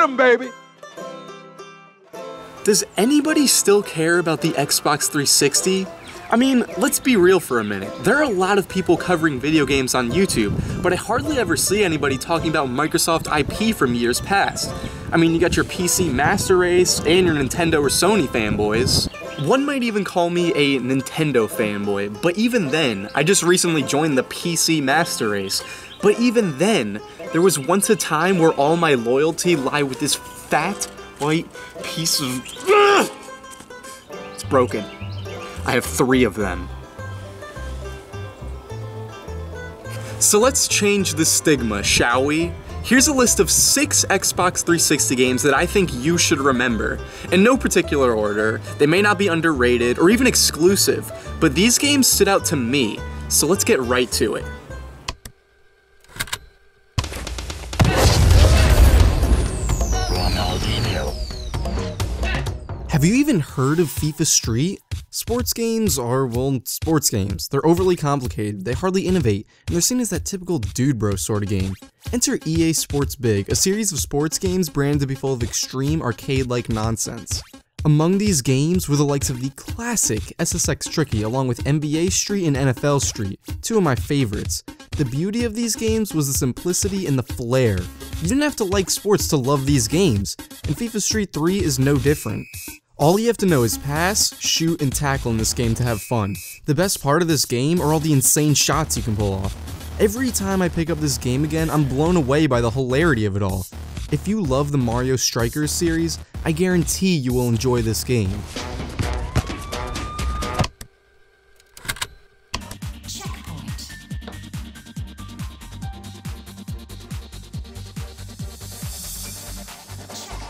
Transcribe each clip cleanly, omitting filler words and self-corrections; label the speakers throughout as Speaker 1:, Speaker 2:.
Speaker 1: him, baby!
Speaker 2: Does anybody still care about the Xbox 360? I mean, let's be real for a minute. There are a lot of people covering video games on YouTube, but I hardly ever see anybody talking about Microsoft IP from years past. I mean, you got your PC Master Race and your Nintendo or Sony fanboys. One might even call me a Nintendo fanboy, but even then, I just recently joined the PC Master Race. But even then, there was once a time where all my loyalty lay with this fat, white piece of... Ugh! It's broken. I have 3 of them. So let's change the stigma, shall we? Here's a list of 6 Xbox 360 games that I think you should remember. In no particular order, they may not be underrated or even exclusive, but these games stood out to me, so let's get right to it. Have you even heard of FIFA Street? Sports games are, well, sports games. They're overly complicated, they hardly innovate, and they're seen as that typical dude bro sort of game. Enter EA Sports Big, a series of sports games branded to be full of extreme arcade-like nonsense. Among these games were the likes of the classic SSX Tricky along with NBA Street and NFL Street, 2 of my favorites. The beauty of these games was the simplicity and the flair. You didn't have to like sports to love these games, and FIFA Street 3 is no different. All you have to know is pass, shoot, and tackle in this game to have fun. The best part of this game are all the insane shots you can pull off. Every time I pick up this game again, I'm blown away by the hilarity of it all. If you love the Mario Strikers series, I guarantee you will enjoy this game.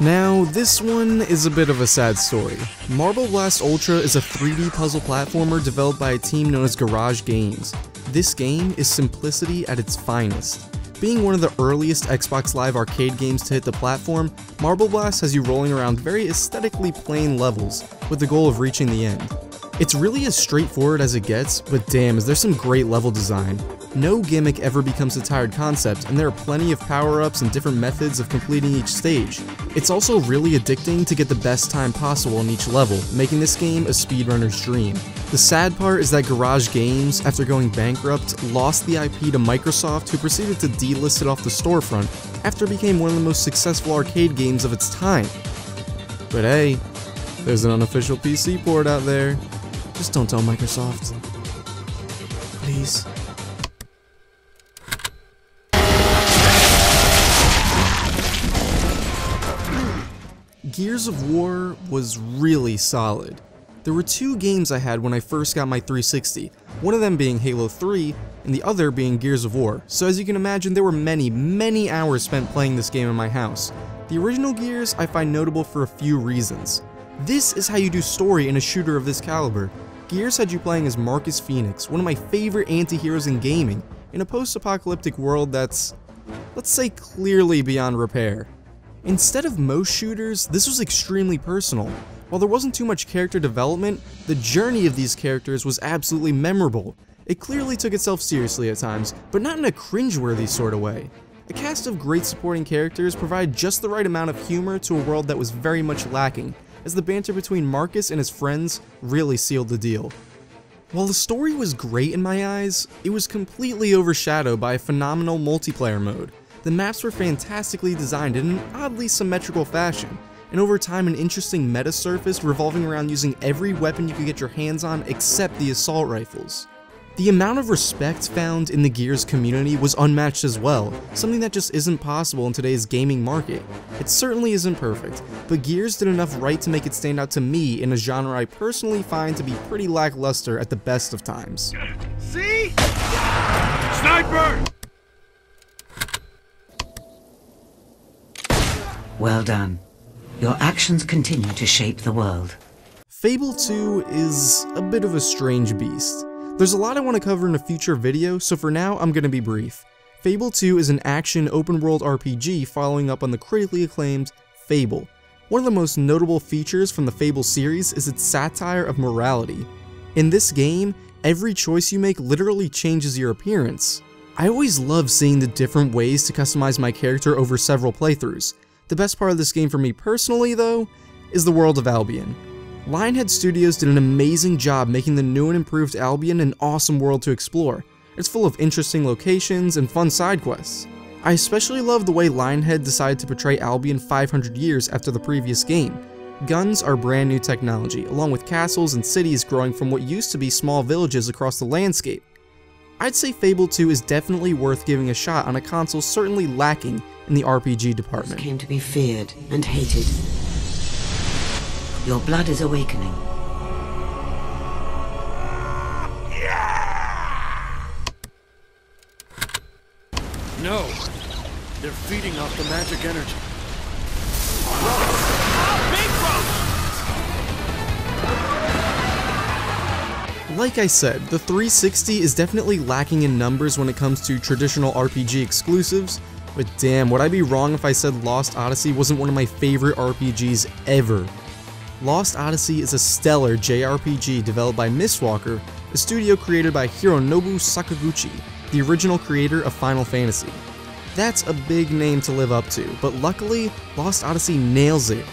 Speaker 2: Now, this one is a bit of a sad story. Marble Blast Ultra is a 3D puzzle platformer developed by a team known as Garage Games. This game is simplicity at its finest. Being one of the earliest Xbox Live arcade games to hit the platform, Marble Blast has you rolling around very aesthetically plain levels, with the goal of reaching the end. It's really as straightforward as it gets, but damn is there some great level design. No gimmick ever becomes a tired concept, and there are plenty of power-ups and different methods of completing each stage. It's also really addicting to get the best time possible in each level, making this game a speedrunner's dream. The sad part is that Garage Games, after going bankrupt, lost the IP to Microsoft, who proceeded to delist it off the storefront after it became one of the most successful arcade games of its time. But hey, there's an unofficial PC port out there. Just don't tell Microsoft. Please. Gears of War was really solid. There were 2 games I had when I first got my 360, one of them being Halo 3, and the other being Gears of War, so as you can imagine there were many hours spent playing this game in my house. The original Gears I find notable for a few reasons. This is how you do story in a shooter of this caliber. Gears had you playing as Marcus Phoenix, one of my favorite anti-heroes in gaming, in a post-apocalyptic world that's, let's say, clearly beyond repair. Instead of most shooters, this was extremely personal. While there wasn't too much character development, the journey of these characters was absolutely memorable. It clearly took itself seriously at times, but not in a cringeworthy sort of way. A cast of great supporting characters provided just the right amount of humor to a world that was very much lacking, as the banter between Marcus and his friends really sealed the deal. While the story was great in my eyes, it was completely overshadowed by a phenomenal multiplayer mode. The maps were fantastically designed in an oddly symmetrical fashion, and over time an interesting meta surfaced revolving around using every weapon you could get your hands on except the assault rifles. The amount of respect found in the Gears community was unmatched as well, something that just isn't possible in today's gaming market. It certainly isn't perfect, but Gears did enough right to make it stand out to me in a genre I personally find to be pretty lackluster at the best of times.
Speaker 1: See? Sniper!
Speaker 3: Well done. Your actions continue to shape the world.
Speaker 2: Fable II is a bit of a strange beast. There's a lot I want to cover in a future video, so for now I'm going to be brief. Fable II is an action open-world RPG following up on the critically acclaimed Fable. One of the most notable features from the Fable series is its satire of morality. In this game, every choice you make literally changes your appearance. I always love seeing the different ways to customize my character over several playthroughs. The best part of this game for me personally, though, is the world of Albion. Lionhead Studios did an amazing job making the new and improved Albion an awesome world to explore. It's full of interesting locations and fun side quests. I especially love the way Lionhead decided to portray Albion 500 years after the previous game. Guns are brand new technology, along with castles and cities growing from what used to be small villages across the landscape. I'd say Fable II is definitely worth giving a shot on a console certainly lacking in the RPG department.
Speaker 3: Came to be feared and hated. Your blood is awakening.
Speaker 1: No, they're feeding off the magic energy.
Speaker 2: Like I said, the 360 is definitely lacking in numbers when it comes to traditional RPG exclusives, but damn, would I be wrong if I said Lost Odyssey wasn't one of my favorite RPGs ever. Lost Odyssey is a stellar JRPG developed by Mistwalker, a studio created by Hironobu Sakaguchi, the original creator of Final Fantasy. That's a big name to live up to, but luckily, Lost Odyssey nails it.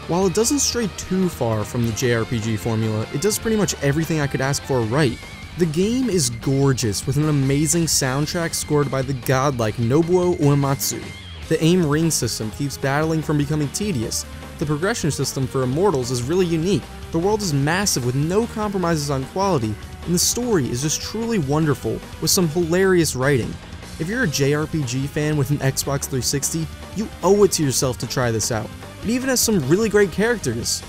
Speaker 2: While it doesn't stray too far from the JRPG formula, it does pretty much everything I could ask for right. The game is gorgeous, with an amazing soundtrack scored by the godlike Nobuo Uematsu. The aim ring system keeps battling from becoming tedious. The progression system for Immortals is really unique. The world is massive with no compromises on quality, and the story is just truly wonderful with some hilarious writing. If you're a JRPG fan with an Xbox 360, you owe it to yourself to try this out. It even has some really great characters,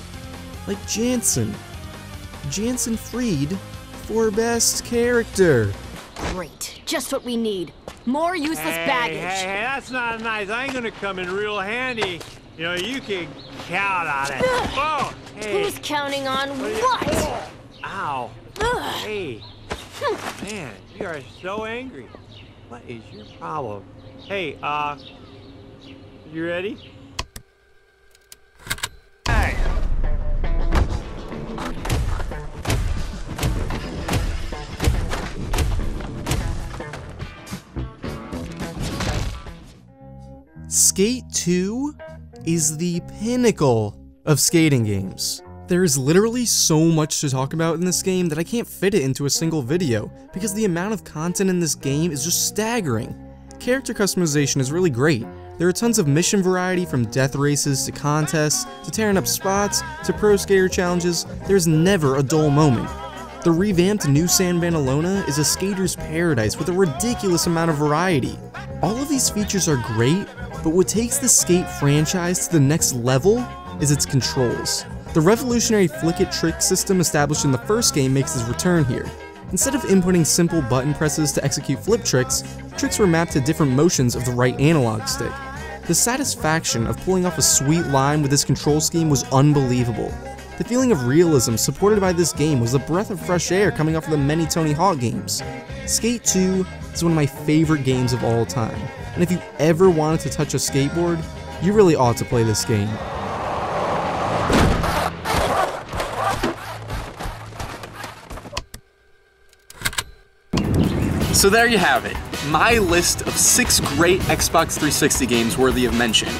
Speaker 2: like Jansen. Jansen Fried for best character.
Speaker 4: Great, just what we need. More useless baggage.
Speaker 5: Hey, that's not nice. I ain't gonna come in real handy. You know, you can count on it. Oh, hey.
Speaker 4: Who's counting on what?
Speaker 5: Ow. Hey. Man, you are so angry. What is your problem? Hey, you ready? Hey.
Speaker 2: Skate 2 is the pinnacle of skating games. There is literally so much to talk about in this game that I can't fit it into a single video, because the amount of content in this game is just staggering. Character customization is really great. There are tons of mission variety, from death races to contests, to tearing up spots, to pro skater challenges. There's never a dull moment. The revamped New San Vanalona is a skater's paradise with a ridiculous amount of variety. All of these features are great, but what takes the Skate franchise to the next level is its controls. The revolutionary flick-it trick system established in the first game makes its return here. Instead of inputting simple button presses to execute flip tricks, tricks were mapped to different motions of the right analog stick. The satisfaction of pulling off a sweet line with this control scheme was unbelievable. The feeling of realism supported by this game was a breath of fresh air coming off of the many Tony Hawk games. Skate 2 is one of my favorite games of all time, and if you ever wanted to touch a skateboard, you really ought to play this game.
Speaker 6: So there you have it, my list of 6 great Xbox 360 games worthy of mention.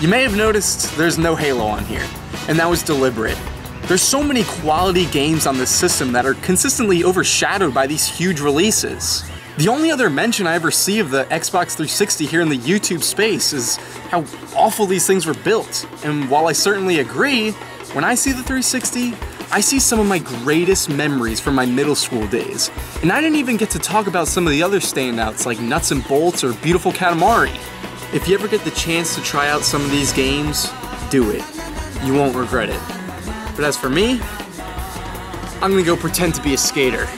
Speaker 6: You may have noticed there's no Halo on here, and that was deliberate. There's so many quality games on this system that are consistently overshadowed by these huge releases. The only other mention I ever see of the Xbox 360 here in the YouTube space is how awful these things were built. And while I certainly agree, when I see the 360, I see some of my greatest memories from my middle school days. And I didn't even get to talk about some of the other standouts like Nuts and Bolts or Beautiful Katamari. If you ever get the chance to try out some of these games, do it. You won't regret it. But as for me, I'm gonna go pretend to be a skater.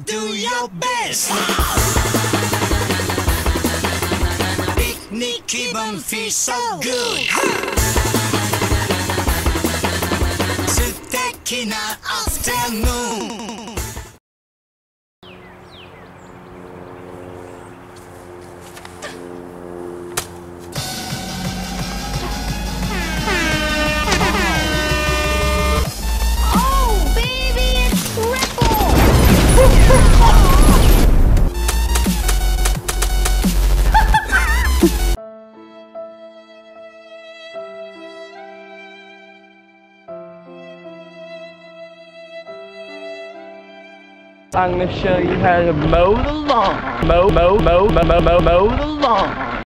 Speaker 7: Do your best. Picnic 기분 feels so good. 수테키나 afternoon.
Speaker 5: I'm gonna show you how to mow the lawn. Mow the lawn.